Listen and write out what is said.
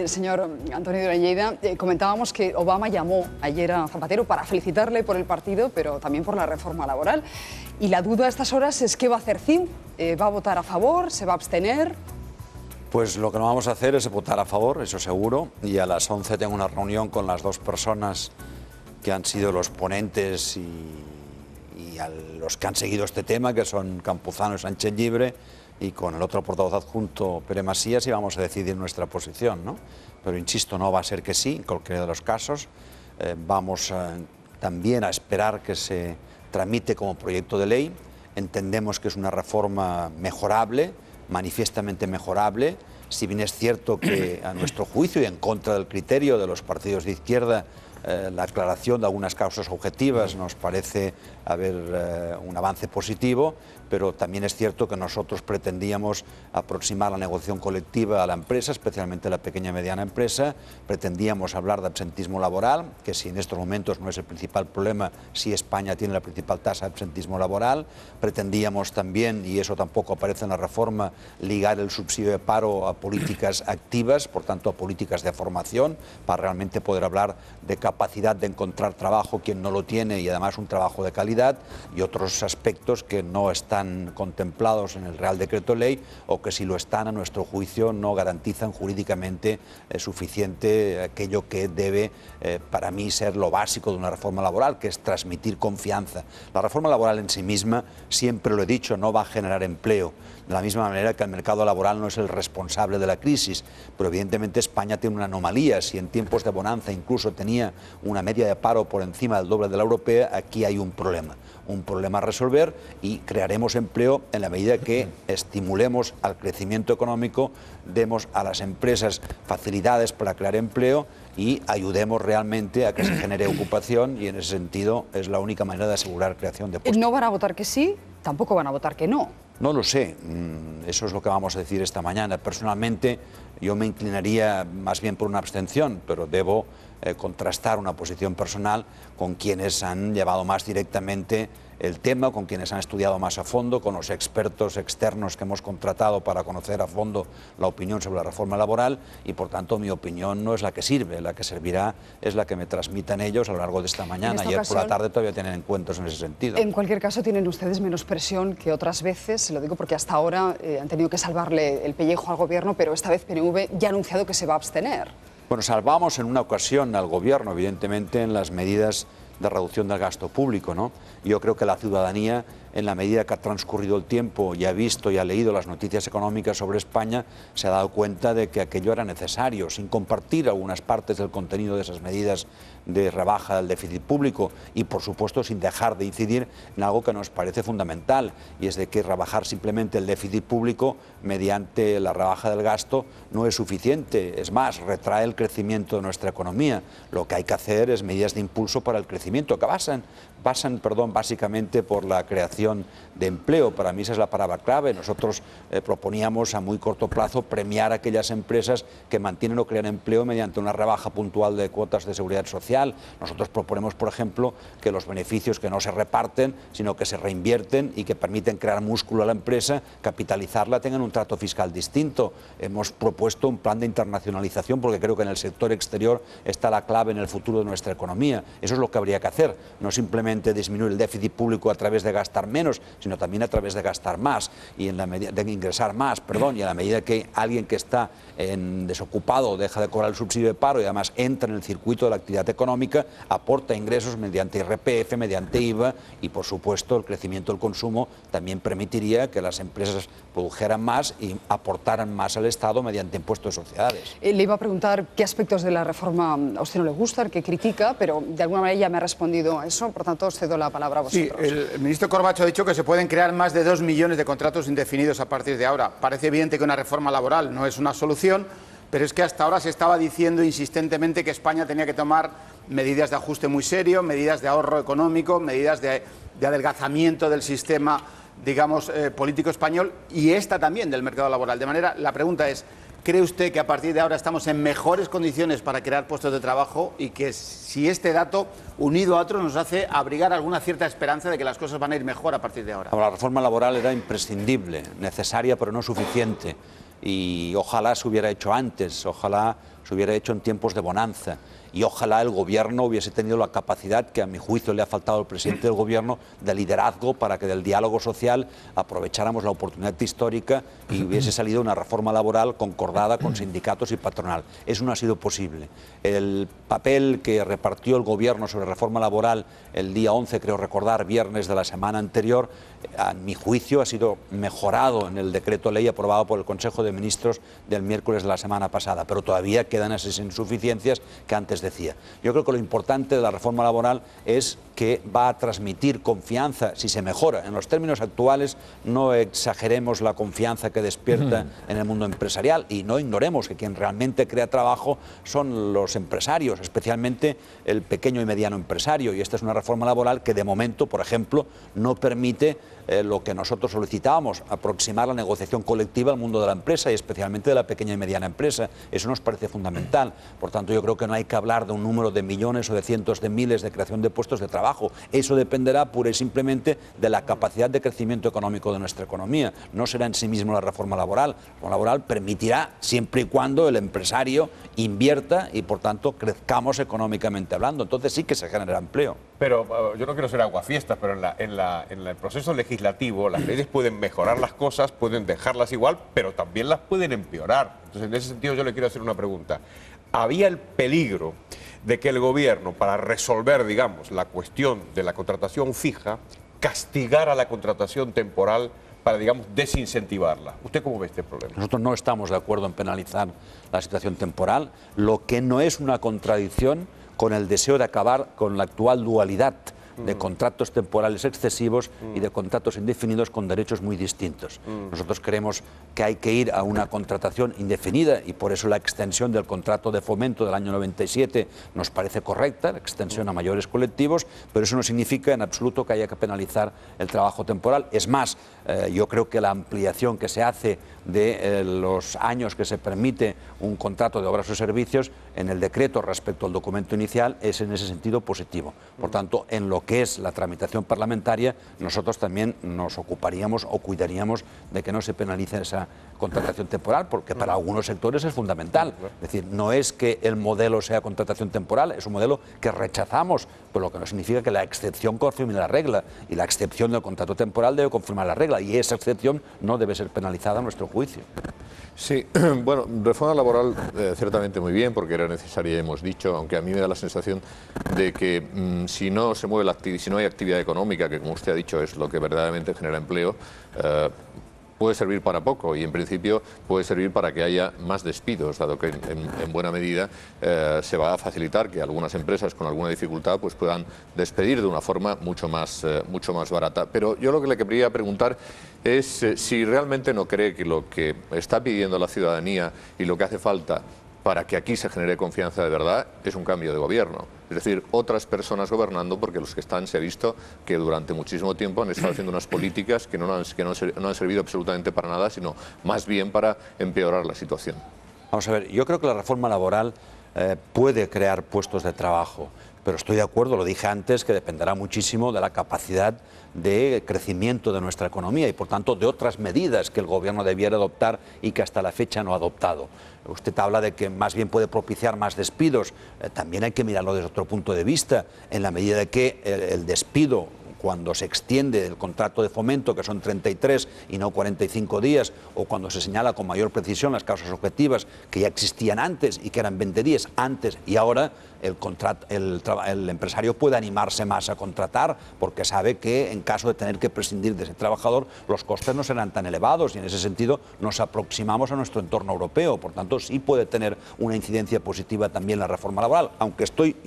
Señor Antonio de Lleida, comentábamos que Obama llamó ayer a Zapatero para felicitarle por el partido, pero también por la reforma laboral. Y la duda a estas horas es qué va a hacer CiU. ¿Va a votar a favor? ¿Se va a abstener? Pues lo que no vamos a hacer es votar a favor, eso seguro. Y a las 11 tengo una reunión con las dos personas que han sido los ponentes y a los que han seguido este tema, que son Campuzano y Sánchez Llibre, y con el otro portavoz adjunto, Pere Masías, y vamos a decidir nuestra posición, ¿no? Pero insisto, no va a ser que sí, en cualquiera de los casos. Vamos también a esperar que se tramite como proyecto de ley. Entendemos que es una reforma mejorable, manifiestamente mejorable, si bien es cierto que a nuestro juicio y en contra del criterio de los partidos de izquierda, la aclaración de algunas causas objetivas nos parece haber un avance positivo, pero también es cierto que nosotros pretendíamos aproximar la negociación colectiva a la empresa, especialmente a la pequeña y mediana empresa. Pretendíamos hablar de absentismo laboral, que si en estos momentos no es el principal problema, sí España tiene la principal tasa de absentismo laboral. Pretendíamos también, y eso tampoco aparece en la reforma, ligar el subsidio de paro a políticas activas, por tanto a políticas de formación, para realmente poder hablar de capacidad de encontrar trabajo quien no lo tiene y además un trabajo de calidad, y otros aspectos que no están contemplados en el Real Decreto Ley o que si lo están, a nuestro juicio, no garantizan jurídicamente suficiente aquello que debe, para mí, ser lo básico de una reforma laboral, que es transmitir confianza. La reforma laboral en sí misma, siempre lo he dicho, no va a generar empleo, de la misma manera que el mercado laboral no es el responsable de la crisis, pero evidentemente España tiene una anomalía. Si en tiempos de bonanza incluso tenía una media de paro por encima del doble de la europea, aquí hay un problema a resolver, y crearemos empleo en la medida que estimulemos al crecimiento económico, demos a las empresas facilidades para crear empleo y ayudemos realmente a que se genere ocupación, y en ese sentido es la única manera de asegurar creación de puestos. ¿No van a votar que sí? Tampoco van a votar que no. No lo sé, eso es lo que vamos a decir esta mañana. Personalmente yo me inclinaría más bien por una abstención, pero debo contrastar una posición personal con quienes han llevado más directamente el tema, con quienes han estudiado más a fondo, con los expertos externos que hemos contratado para conocer a fondo la opinión sobre la reforma laboral, y por tanto mi opinión no es la que sirve, la que servirá es la que me transmitan ellos a lo largo de esta mañana. Ayer por la tarde todavía tienen encuentros en ese sentido. En cualquier caso, tienen ustedes menos presión que otras veces, se lo digo porque hasta ahora han tenido que salvarle el pellejo al gobierno, pero esta vez PNV ya ha anunciado que se va a abstener. Bueno, salvamos en una ocasión al gobierno, evidentemente, en las medidas de reducción del gasto público, ¿no? Yo creo que la ciudadanía, en la medida que ha transcurrido el tiempo y ha visto y ha leído las noticias económicas sobre España, se ha dado cuenta de que aquello era necesario, sin compartir algunas partes del contenido de esas medidas de rebaja del déficit público, y por supuesto sin dejar de incidir en algo que nos parece fundamental, y es de que rebajar simplemente el déficit público mediante la rebaja del gasto no es suficiente, es más, retrae el crecimiento de nuestra economía. Lo que hay que hacer es medidas de impulso para el crecimiento, que pasan básicamente por la creación de empleo. Para mí esa es la palabra clave. Nosotros proponíamos a muy corto plazo premiar a aquellas empresas que mantienen o crean empleo mediante una rebaja puntual de cuotas de seguridad social. Nosotros proponemos, por ejemplo, que los beneficios que no se reparten, sino que se reinvierten y que permiten crear músculo a la empresa, capitalizarla, tengan un trato fiscal distinto. Hemos propuesto un plan de internacionalización porque creo que en el sector exterior está la clave en el futuro de nuestra economía. Eso es lo que habría que hacer, no simplemente disminuir el déficit público a través de gastar menos, sino también a través de gastar más y en la medida de ingresar más, y a la medida que alguien que está desocupado deja de cobrar el subsidio de paro y además entra en el circuito de la actividad económica, aporta ingresos mediante IRPF, mediante IVA, y por supuesto el crecimiento del consumo también permitiría que las empresas produjeran más y aportaran más al Estado mediante impuestos de sociedades. Le iba a preguntar qué aspectos de la reforma a usted no le gustan, qué critica, pero de alguna manera ya me ha respondido a eso, por tanto os cedo la palabra a vosotros. Sí, el ministro Corbacho ha dicho que se pueden crear más de 2 millones de contratos indefinidos a partir de ahora. Parece evidente que una reforma laboral no es una solución, pero es que hasta ahora se estaba diciendo insistentemente que España tenía que tomar medidas de ajuste muy serio, medidas de ahorro económico, medidas de adelgazamiento del sistema, digamos, político español, y esta también del mercado laboral. De manera, la pregunta es, ¿cree usted que a partir de ahora estamos en mejores condiciones para crear puestos de trabajo y que si este dato, unido a otros, nos hace abrigar alguna cierta esperanza de que las cosas van a ir mejor a partir de ahora? La reforma laboral era imprescindible, necesaria pero no suficiente. y ojalá se hubiera hecho antes, ojalá se hubiera hecho en tiempos de bonanza. Y ojalá el Gobierno hubiese tenido la capacidad, que a mi juicio le ha faltado al presidente del Gobierno, de liderazgo para que del diálogo social aprovecháramos la oportunidad histórica y hubiese salido una reforma laboral concordada con sindicatos y patronal. Eso no ha sido posible. El papel que repartió el Gobierno sobre reforma laboral el día 11, creo recordar, viernes de la semana anterior, a mi juicio ha sido mejorado en el decreto ley aprobado por el Consejo de Ministros del miércoles de la semana pasada, pero todavía quedan esas insuficiencias que antes decía. Yo creo que lo importante de la reforma laboral es que va a transmitir confianza si se mejora. En los términos actuales no exageremos la confianza que despierta en el mundo empresarial y no ignoremos que quien realmente crea trabajo son los empresarios, especialmente el pequeño y mediano empresario, y esta es una reforma laboral que de momento, por ejemplo, no permite lo que nosotros solicitábamos, aproximar la negociación colectiva al mundo de la empresa y especialmente de la pequeña y mediana empresa. Eso nos parece fundamental. Por tanto, yo creo que no hay que hablar de un número de millones o de cientos de miles de creación de puestos de trabajo. Eso dependerá pura y simplemente de la capacidad de crecimiento económico de nuestra economía. No será en sí mismo la reforma laboral. La reforma laboral permitirá siempre y cuando el empresario invierta y, por tanto, crezcamos económicamente hablando. Entonces sí que se genera empleo. Pero yo no quiero ser aguafiestas, pero en el proceso legislativo las leyes pueden mejorar las cosas, pueden dejarlas igual, pero también las pueden empeorar. Entonces, en ese sentido yo le quiero hacer una pregunta. ¿Había el peligro de que el Gobierno, para resolver, digamos, la cuestión de la contratación fija, castigara la contratación temporal para, digamos, desincentivarla? ¿Usted cómo ve este problema? Nosotros no estamos de acuerdo en penalizar la situación temporal, lo que no es una contradicción con el deseo de acabar con la actual dualidad de contratos temporales excesivos y de contratos indefinidos con derechos muy distintos. Nosotros creemos que hay que ir a una contratación indefinida y por eso la extensión del contrato de fomento del año 97 nos parece correcta, la extensión a mayores colectivos, pero eso no significa en absoluto que haya que penalizar el trabajo temporal. Es más, yo creo que la ampliación que se hace de los años que se permite un contrato de obras o servicios en el decreto respecto al documento inicial es en ese sentido positivo. Por tanto, en lo que es la tramitación parlamentaria, nosotros también nos ocuparíamos o cuidaríamos de que no se penalice esa contratación temporal, porque para algunos sectores es fundamental. Es decir, no es que el modelo sea contratación temporal, es un modelo que rechazamos, pero lo que no significa que la excepción confirme la regla, y la excepción del contrato temporal debe confirmar la regla, y esa excepción no debe ser penalizada a nuestro juicio. Sí, bueno, reforma laboral ciertamente muy bien, porque era necesaria, hemos dicho, aunque a mí me da la sensación de que si no se mueve si no hay actividad económica, que como usted ha dicho es lo que verdaderamente genera empleo, puede servir para poco y en principio puede servir para que haya más despidos, dado que en buena medida se va a facilitar que algunas empresas con alguna dificultad pues puedan despedir de una forma mucho más barata. Pero yo lo que le quería preguntar es si realmente no cree que lo que está pidiendo la ciudadanía y lo que hace falta para que aquí se genere confianza de verdad es un cambio de gobierno. Es decir, otras personas gobernando, porque los que están se ha visto que durante muchísimo tiempo han estado haciendo unas políticas que no han servido absolutamente para nada, sino más bien para empeorar la situación. Vamos a ver, yo creo que la reforma laboral puede crear puestos de trabajo, pero estoy de acuerdo, lo dije antes, que dependerá muchísimo de la capacidad de crecimiento de nuestra economía y, por tanto, de otras medidas que el Gobierno debiera adoptar y que hasta la fecha no ha adoptado. Usted habla de que más bien puede propiciar más despidos. También hay que mirarlo desde otro punto de vista, en la medida de que el despido, cuando se extiende el contrato de fomento, que son 33 y no 45 días, o cuando se señala con mayor precisión las causas objetivas que ya existían antes y que eran 20 días antes y ahora, el empresario puede animarse más a contratar porque sabe que en caso de tener que prescindir de ese trabajador los costes no serán tan elevados y en ese sentido nos aproximamos a nuestro entorno europeo. Por tanto, sí puede tener una incidencia positiva también la reforma laboral, aunque estoy